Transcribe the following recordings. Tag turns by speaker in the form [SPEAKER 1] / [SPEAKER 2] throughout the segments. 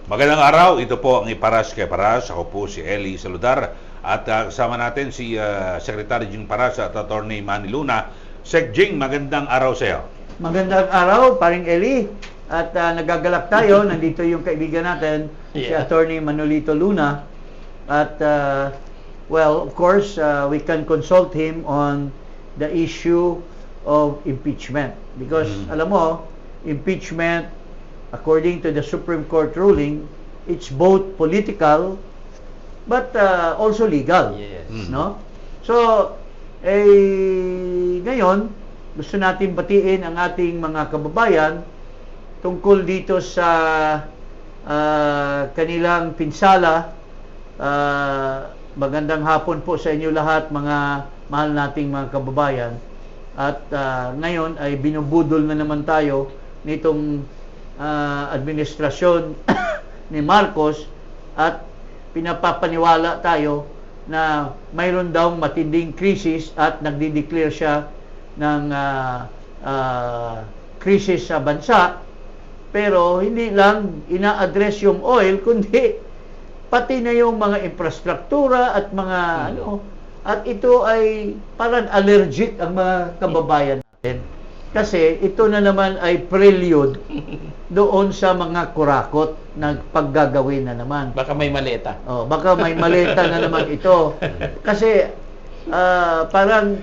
[SPEAKER 1] Magandang araw, ito po ang Iparas kay Paras. Ako po si Eli Saludar at kasama natin si Secretary Jing Paras at Attorney Manny Luna. Sec Jing, magandang araw sa iyo.
[SPEAKER 2] Magandang araw, paring Eli. At nagagalak tayo, nandito yung kaibigan natin, si Attorney Manolito Luna. At well, of course, we can consult him on the issue of impeachment. Because alam mo, impeachment, according to the Supreme Court ruling, it's both political but also legal.
[SPEAKER 3] Yes.
[SPEAKER 2] No? So, ngayon, gusto natin batiin ang ating mga kababayan tungkol dito sa kanilang pinsala. Magandang hapon po sa inyo lahat, mga mahal nating mga kababayan. At ngayon ay binubudol na naman tayo nitong administrasyon ni Marcos at pinapapaniwala tayo na mayroon daw matinding krisis at nagdi-declare siya ng krisis sa bansa, pero hindi lang ina-address yung oil kundi pati na yung mga infrastruktura at mga at ito ay parang allergic ang mga kababayan natin. Kasi ito na naman ay prelude doon sa mga kurakot na paggagawin na naman.
[SPEAKER 3] Baka may maleta.
[SPEAKER 2] Baka may maleta na naman ito. Kasi parang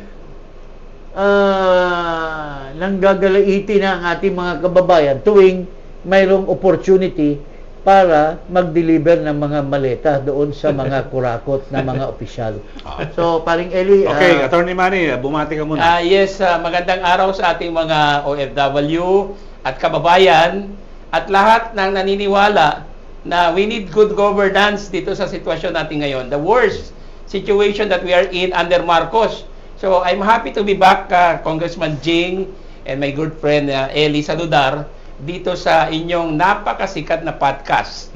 [SPEAKER 2] nanggagalaiti na ang ating mga kababayan tuwing mayroong opportunity para mag-deliver ng mga maleta doon sa mga kurakot na mga opisyal. So, paring Eli...
[SPEAKER 1] Okay, Attorney Manny, bumati ka muna.
[SPEAKER 3] Yes, magandang araw sa ating mga OFW at kababayan at lahat ng naniniwala na we need good governance dito sa sitwasyon natin ngayon. The worst situation that we are in under Marcos. So, I'm happy to be back, Congressman Jing and my good friend Eli Saludar, dito sa inyong napakasikat na podcast.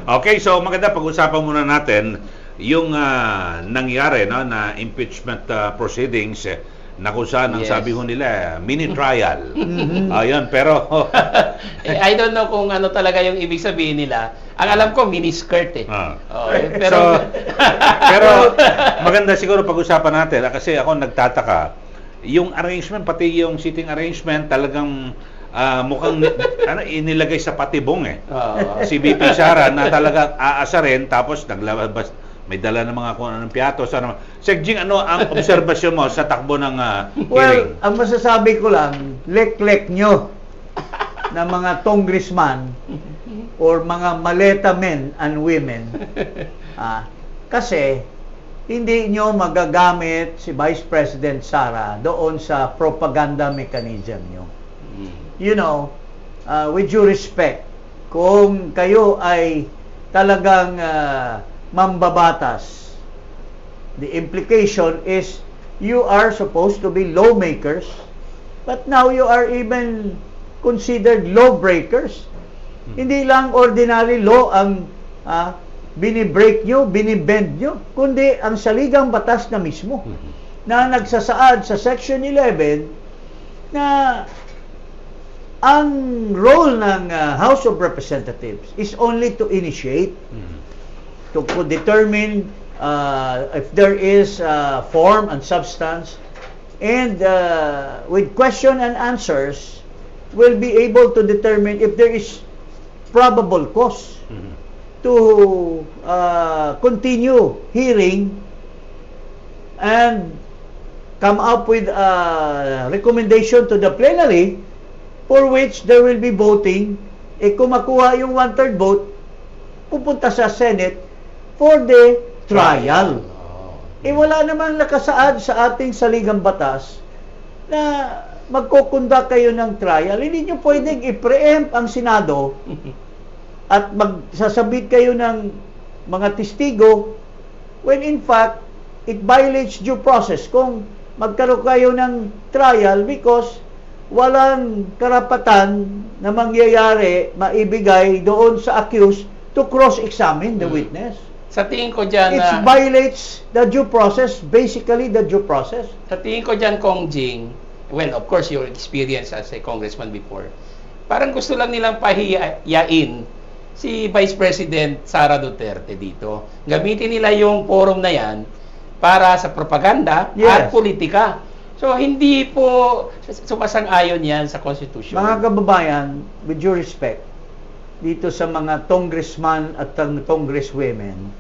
[SPEAKER 1] Okay, so maganda pag-usapan muna natin yung nangyari na impeachment proceedings na kung saan ang sabi ho nila mini trial. Ayun, pero
[SPEAKER 3] I don't know kung ano talaga yung ibig sabihin nila. Ang alam ko mini skirt
[SPEAKER 1] pero maganda siguro pag-usapan natin kasi ako nagtataka yung arrangement, pati yung seating arrangement talagang mukhang inilagay sa patibong si VP Sara na talaga aasarin tapos naglabas may dala ng mga kung anong piatos. Sec Jing, ano ang obserbasyon mo sa takbo ng hearing?
[SPEAKER 2] Well, ang masasabi ko lang, lek-lek nyo na mga congressman or mga maleta men and women kasi hindi nyo magagamit si Vice President Sara doon sa propaganda mechanism nyo. You know, with due respect, kung kayo ay talagang mambabatas, the implication is you are supposed to be lawmakers, but now you are even considered lawbreakers. Hindi lang ordinary law ang binibreak nyo, binibend nyo, kundi ang saligang batas na mismo na nagsasaad sa Section 11 na ang role ng House of Representatives is only to initiate, to determine if there is form and substance, and with question and answers, will be able to determine if there is probable cause to continue hearing and come up with a recommendation to the plenary for which there will be voting. Kung makuha yung 1/3 vote, pupunta sa Senate for the trial. Wala namang nakasaad sa ating saligang batas na magkukunda kayo ng trial. Hindi nyo pwedeng i-preempt ang Senado at magsasabit kayo ng mga testigo when in fact it violates due process kung magkaroon kayo ng trial because walang karapatan na mangyayari, maibigay doon sa accused to cross-examine the witness.
[SPEAKER 3] Sa tingin ko dyan...
[SPEAKER 2] It violates the due process, basically the due process.
[SPEAKER 3] Sa tingin ko dyan, Kong Jing, well, of course, your experience as a congressman before, parang gusto lang nilang pahiyain si Vice President Sara Duterte dito. Gamitin nila yung forum na yan para sa propaganda
[SPEAKER 2] Yes.
[SPEAKER 3] at politika. So, hindi po sumasang-ayon yan sa Constitution.
[SPEAKER 2] Mga kababayan, with due respect, dito sa mga congressman at congresswomen,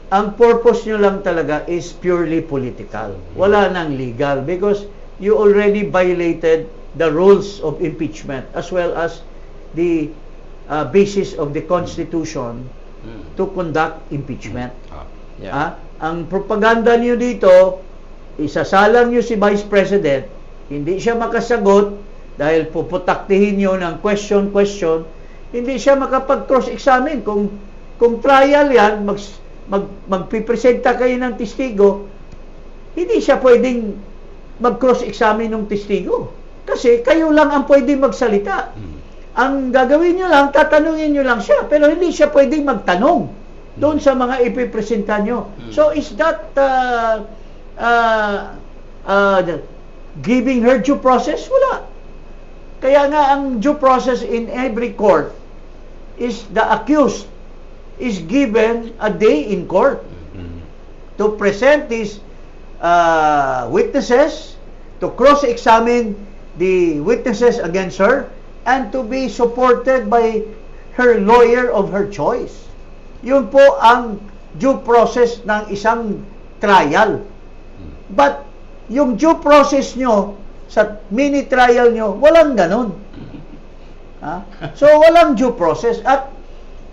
[SPEAKER 2] ang purpose nyo lang talaga is purely political. Wala nang legal because you already violated the rules of impeachment as well as the basis of the Constitution to conduct impeachment.
[SPEAKER 3] Yeah.
[SPEAKER 2] Ang propaganda niyo dito, isasalang niyo si Vice President, hindi siya makasagot dahil puputaktihin niyo ng question, hindi siya makapag-cross-examine. Kung trial yan, magpipresenta kayo ng testigo, hindi siya pwedeng mag-cross-examine ng testigo. Kasi kayo lang ang pwedeng magsalita. Ang gagawin nyo lang, tatanungin nyo lang siya, pero hindi siya pwedeng magtanong doon sa mga ipipresenta nyo. So, is that giving her due process? Wala. Kaya nga, ang due process in every court is the accused is given a day in court to present his witnesses, to cross-examine the witnesses against her, and to be supported by her lawyer of her choice. Yun po ang due process ng isang trial. But yung due process nyo sa mini trial nyo, walang ganon. So walang due process. At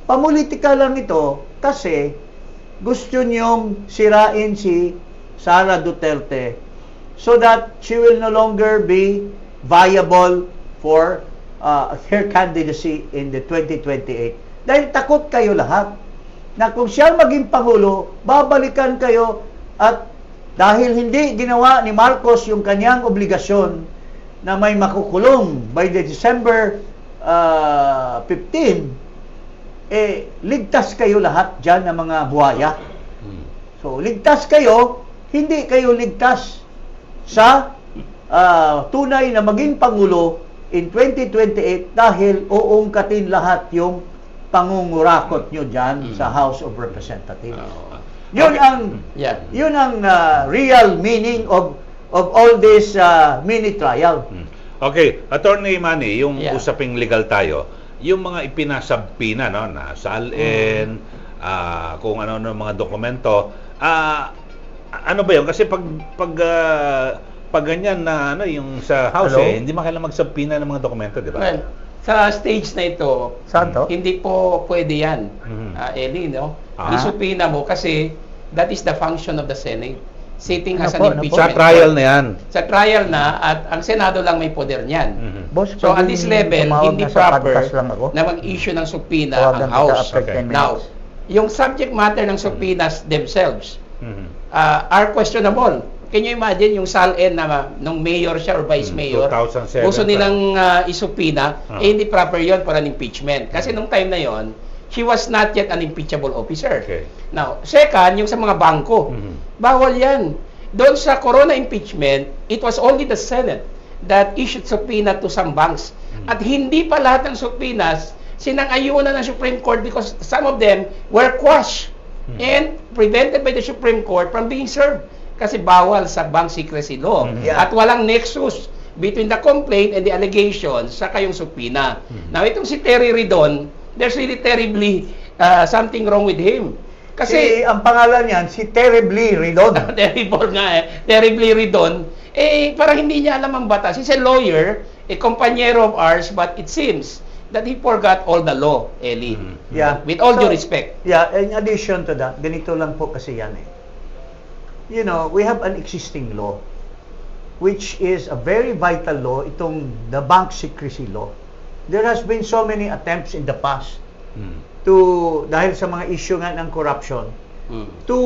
[SPEAKER 2] pamulitika lang ito kasi gusto nyong sirain si Sara Duterte so that she will no longer be viable for her candidacy in the 2028. Dahil takot kayo lahat na kung siya maging Pangulo, babalikan kayo at dahil hindi ginawa ni Marcos yung kanyang obligasyon na may makukulong by the December 15, ligtas kayo lahat dyan ng mga buhaya. So, ligtas kayo, hindi kayo ligtas sa tunay na maging Pangulo in 2028 dahil uungkatin lahat yung pangungurakot nyo dyan sa House of Representatives. Yun ang real meaning of all this mini trial.
[SPEAKER 1] Okay, Attorney Manny, yung usaping legal tayo, yung mga ipinasabpina, no, na salin, kung ano mga dokumento, ano ba yun? Kasi pag ganyan na yung sa House, hindi makailang magsabpina ng mga dokumento, di ba?
[SPEAKER 3] Well, sa stage na ito, hindi po pwede yan, Eli, no? Isupina mo kasi that is the function of the Senate. Sitting as an impeachment.
[SPEAKER 1] Sa trial na yan.
[SPEAKER 3] Sa trial na, at ang Senado lang may poder niyan.
[SPEAKER 2] Boss,
[SPEAKER 3] So at this level, hindi proper na mag-issue ng subpoena ang House. Now, yung subject matter ng subpoenas themselves are questionable. Can you imagine yung SALN na nung mayor siya or vice mayor,
[SPEAKER 1] 2007,
[SPEAKER 3] gusto nilang isupina, hindi proper yon para an impeachment. Kasi nung time na yon, she was not yet an impeachable officer.
[SPEAKER 1] Okay.
[SPEAKER 3] Now, second, yung sa mga bangko, bawal yan. Doon sa corona impeachment, it was only the Senate that issued subpoena to some banks. At hindi pa lahat ng subpoenas sinang-ayunan ng Supreme Court because some of them were quashed and prevented by the Supreme Court from being served. Kasi bawal sa bank secrecy law. At walang nexus between the complaint and the allegations sa kayong subpoena. Now, itong si Terry Ridon, there's really terribly something wrong with him. Kasi
[SPEAKER 2] ang pangalan niyan, si Terribly Ridon.
[SPEAKER 3] terrible nga Terribly Ridon. Parang hindi niya alam ang batas. He's a lawyer, a compañero of ours, but it seems that he forgot all the law, Eli. With all due respect.
[SPEAKER 2] In addition to that, ganito lang po kasi yan You know, we have an existing law which is a very vital law, itong the bank secrecy law. There has been so many attempts in the past dahil sa mga issue nga ng corruption to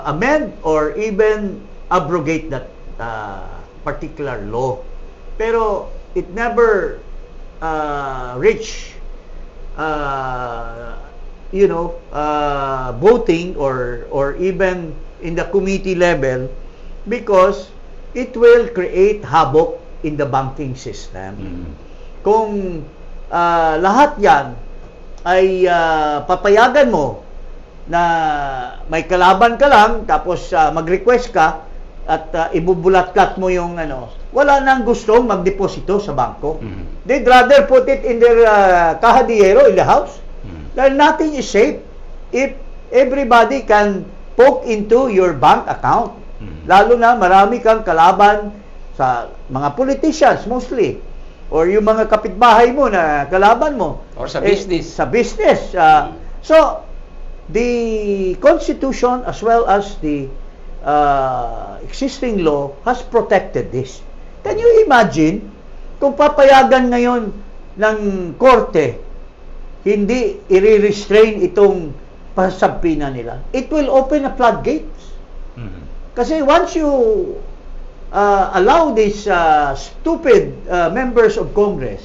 [SPEAKER 2] amend or even abrogate that particular law. Pero it never reached voting or even in the committee level because it will create havoc in the banking system. Kung lahat yan ay papayagan mo na may kalaban ka lang, tapos mag-request ka at ibubulat-kat mo yung wala nang gustong magdeposito sa bangko. They'd rather put it in their kahadiyero in the house. Dahil nothing is safe if everybody can poke into your bank account. Lalo na marami kang kalaban sa mga politicians mostly, or yung mga kapitbahay mo na kalaban mo.
[SPEAKER 3] Or sa business.
[SPEAKER 2] Sa business. So, the Constitution as well as the existing law has protected this. Can you imagine kung papayagan ngayon ng korte hindi i-restrain itong pasabpina nila? It will open a floodgates. Kasi once you allow these stupid members of Congress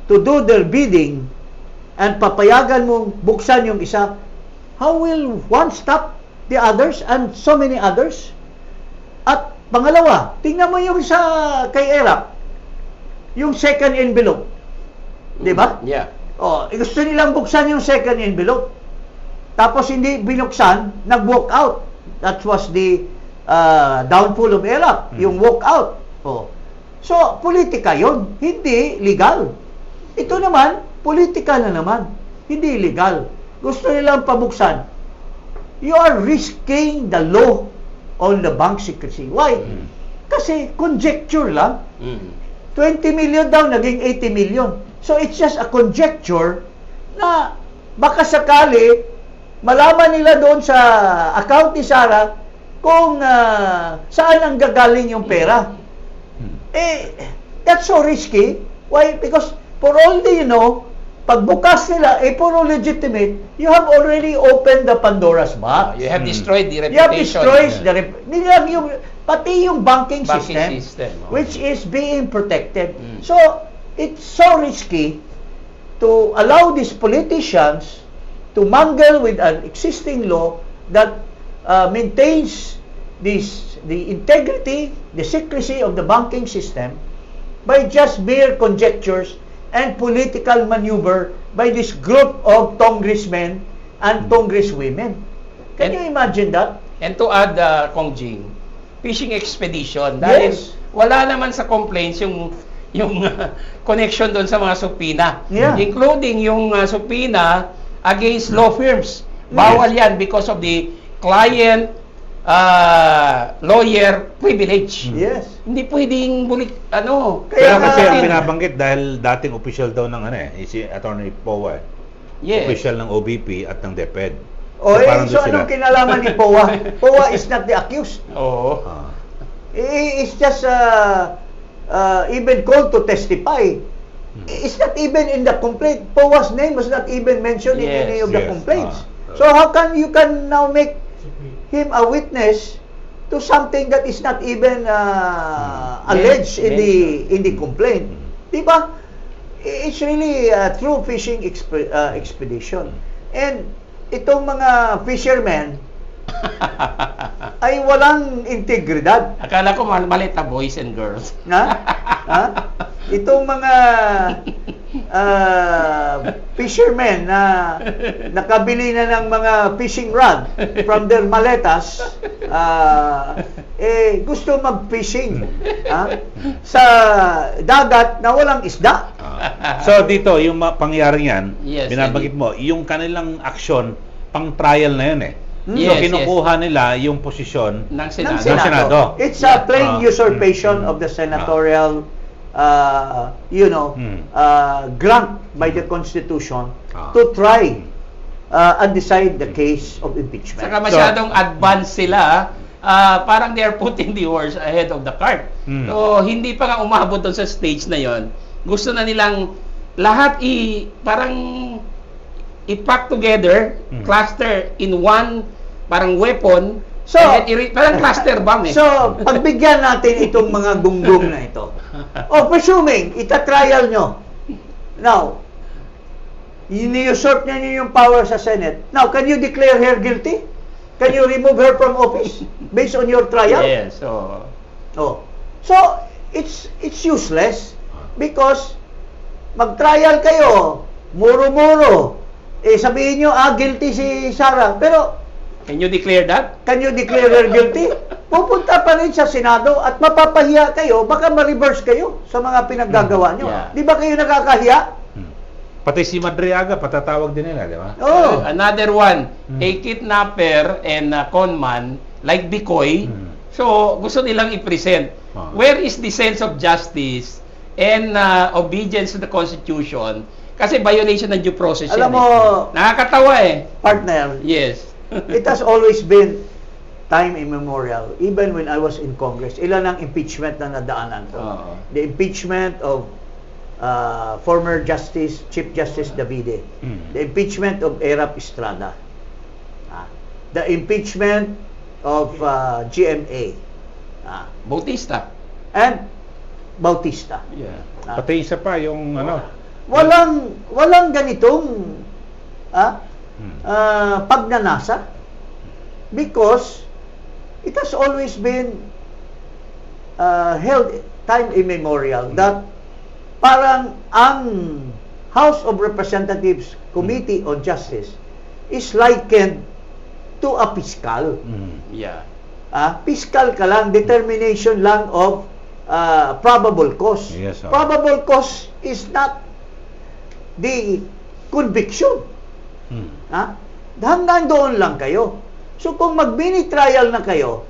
[SPEAKER 2] to do their bidding and papayagan mong buksan yung isa, how will one stop the others and so many others? At pangalawa, tingnan mo yung sa kay ERAP, yung second envelope. Di ba?
[SPEAKER 3] Yeah.
[SPEAKER 2] Gusto nilang buksan yung second envelope. Tapos hindi binuksan, nag-walk out. That was the downfall of ERAP, yung walk out. So, politika yun, hindi legal. Ito naman, politika na naman, hindi legal. Gusto nilang pabuksan. You are risking the law on the bank secrecy. Why? Kasi conjecture lang. 20 million daw, naging 80 million. So, it's just a conjecture na baka sakali malaman nila doon sa account ni Sarah kung saan ang gagaling yung pera. That's so risky. Why? Because for all they know, pagbukas nila, puro legitimate, you have already opened the Pandora's box.
[SPEAKER 3] You have destroyed the reputation.
[SPEAKER 2] You have destroyed pati yung banking system, which is being protected. So, it's so risky to allow these politicians to mangle with an existing law that maintains the integrity, the secrecy of the banking system by just mere conjectures and political maneuver by this group of congressmen and congresswomen. Can you imagine that?
[SPEAKER 3] And to add, Kong Jing, fishing expedition. Dahil wala naman sa complaints yung connection doon sa mga subpoena. Including yung subpoena against law firms. Bawal yan because of the client lawyer privilege. Hindi pwedeng
[SPEAKER 1] Pero kasi ang binabanggit dahil dating official daw ng si Attorney Powa. Official ng OBP at ng DepEd.
[SPEAKER 2] So anong kinalaman ni Powa? Powa is not the accused. It's just even called to testify. It's not even in the complaint. Powa's name was not even mentioned in any of the complaints. So how can you now make him a witness to something that is not even alleged in the complaint? Diba? It's really a true fishing expedition. And itong mga fishermen ay walang integridad.
[SPEAKER 3] Akala ko malit na boys and girls.
[SPEAKER 2] Itong mga fishermen na nakabili na ng mga fishing rod from their maletas, gusto mag-fishing sa dagat na walang isda.
[SPEAKER 1] So dito, yung pangyayari yan,
[SPEAKER 3] Yes,
[SPEAKER 1] binabanggit mo, yung kanilang aksyon, pang trial na yun So
[SPEAKER 3] Yes,
[SPEAKER 1] kinukuha nila yung posisyon
[SPEAKER 3] ng
[SPEAKER 2] ng
[SPEAKER 3] Senado.
[SPEAKER 2] Senado. It's a plain usurpation of the senatorial grant by the Constitution to try and decide the case of impeachment.
[SPEAKER 3] Saka masyadong advanced sila, parang they are putting the horse ahead of the cart. So, hindi pa nga umabot doon sa stage na yon. Gusto na nilang lahat parang i-pack together, cluster in one parang weapon,
[SPEAKER 2] So,
[SPEAKER 3] parang cluster bomb
[SPEAKER 2] So, pagbigyan natin itong mga gunggong na ito. Presuming, ita-trial nyo. Now, ini-usurp niyo yung power sa Senate. Now, can you declare her guilty? Can you remove her from office based on your trial?
[SPEAKER 3] Yes.
[SPEAKER 2] So, it's useless because mag-trial kayo, muro-muro, sabihin nyo, guilty si Sara. Pero,
[SPEAKER 3] Can you declare that?
[SPEAKER 2] can you declare her guilty? Pupunta pa rin sa Senado at mapapahiya kayo, baka ma-reverse kayo sa mga pinaggagawa nyo.
[SPEAKER 3] Yeah.
[SPEAKER 2] Di ba kayo nakakahiya?
[SPEAKER 1] Pati si Madriaga, patatawag din nila, di ba?
[SPEAKER 2] Oo.
[SPEAKER 3] Another one, a kidnapper and a conman like Bicoy. So, gusto nilang i-present. Where is the sense of justice and obedience to the Constitution? Kasi violation ng due process
[SPEAKER 2] Alam
[SPEAKER 3] yan.
[SPEAKER 2] mo,
[SPEAKER 3] Nakakatawa eh.
[SPEAKER 2] partner,
[SPEAKER 3] Yes.
[SPEAKER 2] it has always been time immemorial. Even when I was in Congress, ilan ang impeachment na nadaanan ko?
[SPEAKER 3] Oo.
[SPEAKER 2] The impeachment of former Chief Justice Davide. The impeachment of Erap Estrada. The impeachment of GMA.
[SPEAKER 3] Bautista.
[SPEAKER 2] And Bautista.
[SPEAKER 3] Yeah.
[SPEAKER 1] Pati isa pa, yung ano,
[SPEAKER 2] Walang ganitong pagnanasa, because it has always been held time immemorial that parang ang House of Representatives Committee on Justice is likened to a fiscal.
[SPEAKER 3] Yeah.
[SPEAKER 2] Fiscal ka lang, determination lang of probable cause.
[SPEAKER 1] Yes, sir.
[SPEAKER 2] Probable cause is not the conviction. Hanggang doon lang kayo. So kung mag-mini trial na kayo,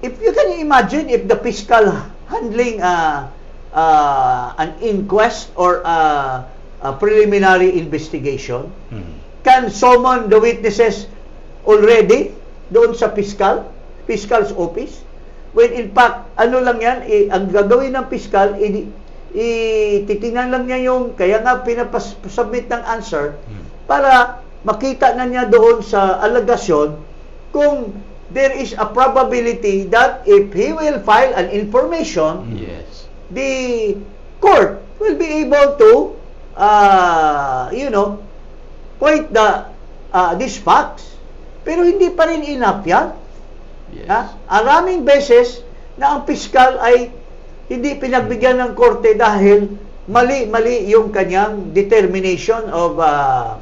[SPEAKER 2] if you can imagine if the fiscal handling an inquest or a preliminary investigation can summon the witnesses already doon sa fiscal's office, when in fact, ano lang yan, ang gagawin ng fiscal, titingnan lang niya yung, kaya nga pinapasubmit ng answer, para makita na niya doon sa alegasyon kung there is a probability that if he will file an information,
[SPEAKER 3] Yes.
[SPEAKER 2] the court will be able to, point these facts. Pero hindi pa rin enough yan.
[SPEAKER 3] Yes.
[SPEAKER 2] Araming beses na ang piskal ay hindi pinagbigyan ng korte dahil mali yung kanyang determination of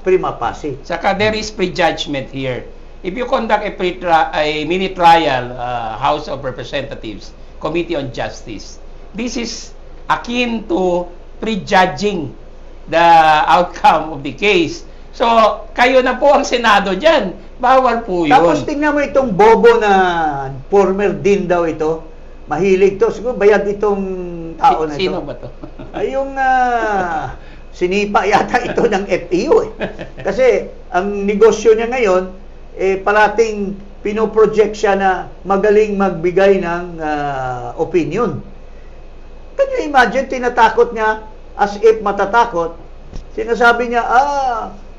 [SPEAKER 2] prima facie.
[SPEAKER 3] Saka there is prejudgment here. If you conduct a mini trial, House of Representatives, Committee on Justice, this is akin to prejudging the outcome of the case. So, kayo na po ang Senado dyan. Bawal po yun.
[SPEAKER 2] Tapos tingnan mo itong bobo na former dean daw ito. Mahilig to. Siguro bayad itong tao na ito.
[SPEAKER 3] Sino ba to?
[SPEAKER 2] Ay, yung sinipa yata ito ng FEU eh. Kasi ang negosyo niya ngayon, parating pinoproject siya na magaling magbigay ng opinion. Can you imagine, tinatakot niya as if matatakot. Sinasabi niya,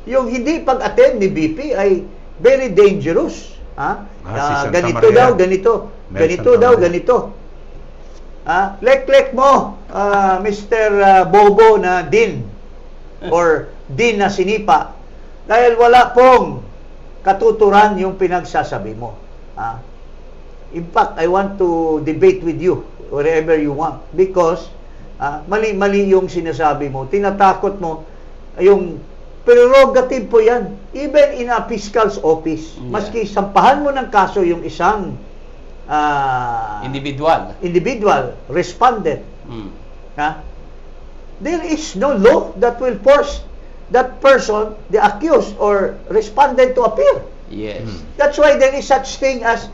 [SPEAKER 2] yung hindi pag-attend ni BP ay very dangerous.
[SPEAKER 1] Si
[SPEAKER 2] Ganito
[SPEAKER 1] Santa Maria.
[SPEAKER 2] daw, ganito.
[SPEAKER 1] Mel
[SPEAKER 2] Ganito
[SPEAKER 1] Santa
[SPEAKER 2] daw,
[SPEAKER 1] Maria.
[SPEAKER 2] ganito. Lek-lek mo, Mr. Bobo na din or din na sinipa, dahil wala pong katuturan yung pinagsasabi mo. In fact, I want to debate with you wherever you want, because mali-mali yung sinasabi mo. Tinatakot mo yung prerogative po yan, even in a fiscal's office.
[SPEAKER 3] Yeah.
[SPEAKER 2] Maski sampahan mo ng kaso yung isang individual, respondent, there is no law that will force that person, the accused or respondent, to appear.
[SPEAKER 3] Yes.
[SPEAKER 2] That's why there is such thing as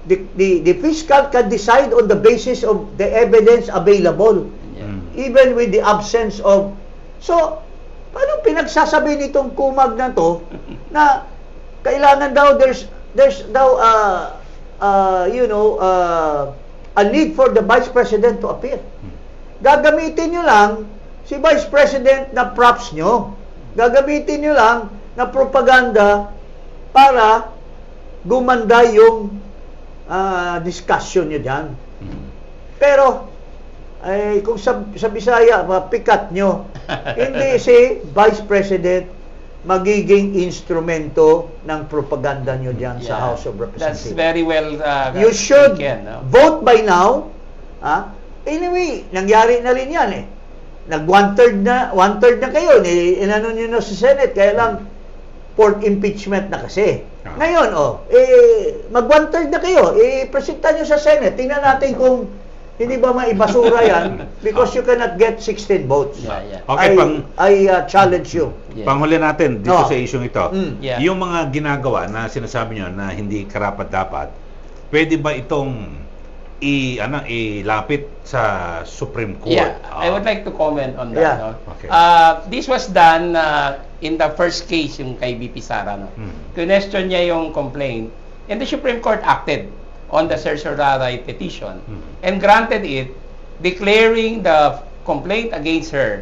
[SPEAKER 2] the fiscal can decide on the basis of the evidence available, even with the absence of. So, paano pinagsasabi nitong kumag na to na kailangan daw there's daw a need for the Vice President to appear. Gagamitin nyo lang si Vice President na props nyo. Gagamitin nyo lang na propaganda para gumanda yung discussion nyo dyan. Pero kung sa Bisaya, pikat nyo, hindi si Vice President magiging instrumento ng propaganda nyo dyan sa House of Representatives.
[SPEAKER 3] That's very well
[SPEAKER 2] You should
[SPEAKER 3] taken, no?
[SPEAKER 2] vote by now. Anyway, nangyari na rin yan eh. nag-one-third na kayo, inano nyo na sa Senate, kaya lang for impeachment na kasi. Ngayon, mag-one-third na kayo, presenta nyo sa Senate, tingnan natin kung hindi ba maibasura yan because you cannot get 16 votes.
[SPEAKER 3] Yeah.
[SPEAKER 1] Okay,
[SPEAKER 2] I challenge you.
[SPEAKER 3] Yeah.
[SPEAKER 1] Panghuli natin dito
[SPEAKER 2] No.
[SPEAKER 1] sa isyong ito.
[SPEAKER 3] Yeah.
[SPEAKER 1] Yung mga ginagawa na sinasabi nyo na hindi karapat-dapat, pwede ba itong ilapit sa Supreme Court?
[SPEAKER 3] Yeah, I would like to comment on that.
[SPEAKER 2] Yeah.
[SPEAKER 3] No?
[SPEAKER 1] Okay.
[SPEAKER 3] This was done in the first case, yung kay VP Sara. No? Question niya yung complaint, and the Supreme Court acted on the certiorari petition and granted it, declaring the complaint against her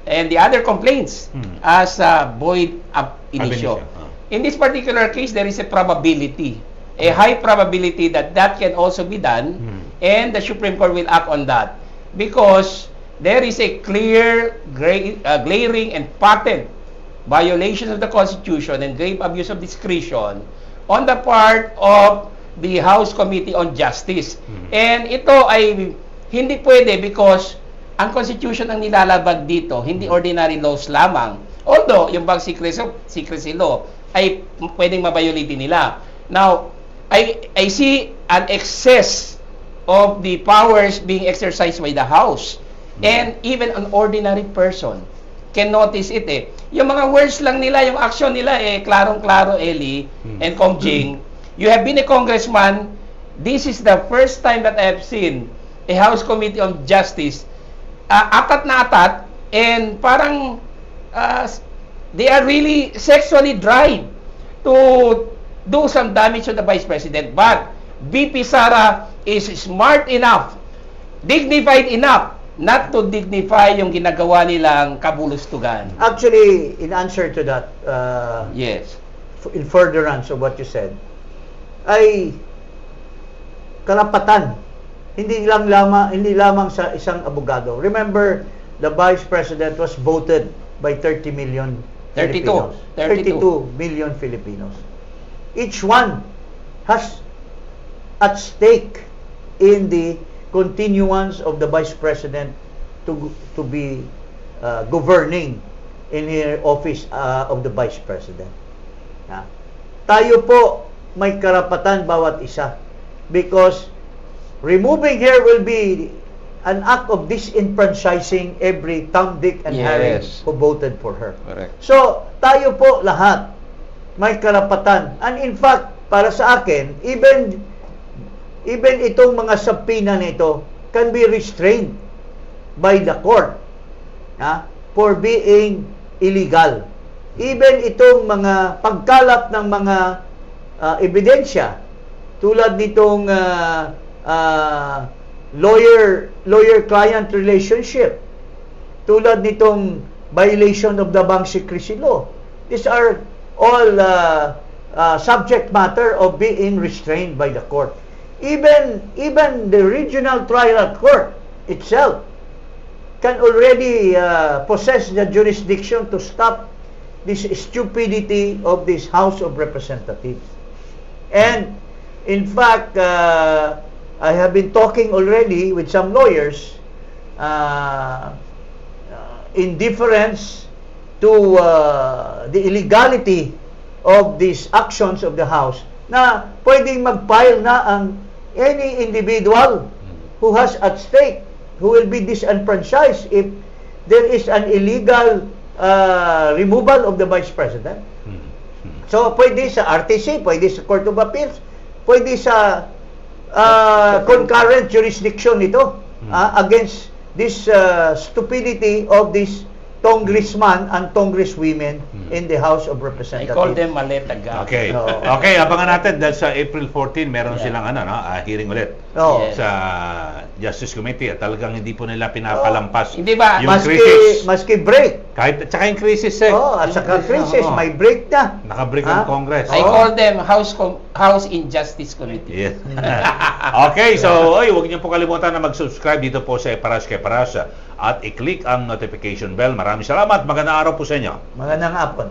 [SPEAKER 3] and the other complaints as void ab initio. In this particular case, there is a probability, a high probability that that can also be done, and the Supreme Court will act on that because there is a clear, glaring and patent violation of the Constitution and grave abuse of discretion on the part of the House Committee on Justice. And ito ay hindi pwede because ang Constitution ang nilalabag dito, hindi ordinary laws lamang. Although, yung bang secrecy law ay pwedeng mabayoliti nila. Now, I see an excess of the powers being exercised by the House. And even an ordinary person can notice it eh. Yung mga words lang nila, yung action nila eh, klarong-klaro, Eli and Kong Jing. You have been a congressman. This is the first time that I have seen a House Committee on Justice atat na atat and parang they are really sexually drive to do some damage to the Vice President. But VP Sara is smart enough, dignified enough not to dignify yung ginagawa nilang kabulustugan.
[SPEAKER 2] Actually, in answer to that,
[SPEAKER 3] Yes.
[SPEAKER 2] in furtherance of what you said, ay karapatan, hindi lamang sa isang abogado. Remember, the Vice President was voted by 30 million
[SPEAKER 3] 32.
[SPEAKER 2] Filipinos. 32 million Filipinos. Each one has at stake in the continuance of the Vice President to be governing in her office of the Vice President. Tayo po may karapatan bawat isa because removing her will be an act of disenfranchising every Tom, Dick, and Harry
[SPEAKER 3] Yes.
[SPEAKER 2] who voted for her.
[SPEAKER 3] Correct.
[SPEAKER 2] So, tayo po lahat may karapatan. And in fact, para sa akin, even itong mga subpoena nito can be restrained by the court for being illegal. Even itong mga pagkalap ng mga ebidensya tulad nitong lawyer-client relationship, tulad nitong violation of the bank secrecy law. These are all subject matter of being restrained by the court. Even the regional trial court itself can already possess the jurisdiction to stop this stupidity of this House of Representatives. And in fact, I have been talking already with some lawyers in deference to the illegality of these actions of the House na pwedeng mag-file na ang any individual who has at stake, who will be disenfranchised if there is an illegal removal of the Vice President. So, pwede sa RTC, pwede sa Court of Appeals, pwede sa concurrent jurisdiction nito against this stupidity of this congressman and congresswomen in the House of
[SPEAKER 3] I
[SPEAKER 2] Representatives.
[SPEAKER 3] call them maletagap.
[SPEAKER 1] Okay.
[SPEAKER 2] No.
[SPEAKER 1] Okay, abangan natin dahil sa April 14 meron silang hearing ulit
[SPEAKER 2] No.
[SPEAKER 3] Yes.
[SPEAKER 1] sa Justice Committee at talagang hindi po nila pinapalampas
[SPEAKER 3] Hindi ba?
[SPEAKER 1] yung crisis.
[SPEAKER 2] Maski break.
[SPEAKER 1] Kahit tsaka yung crisis
[SPEAKER 2] At saka crisis, may break na.
[SPEAKER 1] Naka-break ang Congress.
[SPEAKER 3] I call them House Injustice Committee.
[SPEAKER 1] Yeah. Okay, so huwag niyo po kalimutan na mag-subscribe dito po sa Eparash kay Parash at i-click ang notification bell. Maraming salamat. Magandang araw po sa inyo.
[SPEAKER 2] Magandang hapon.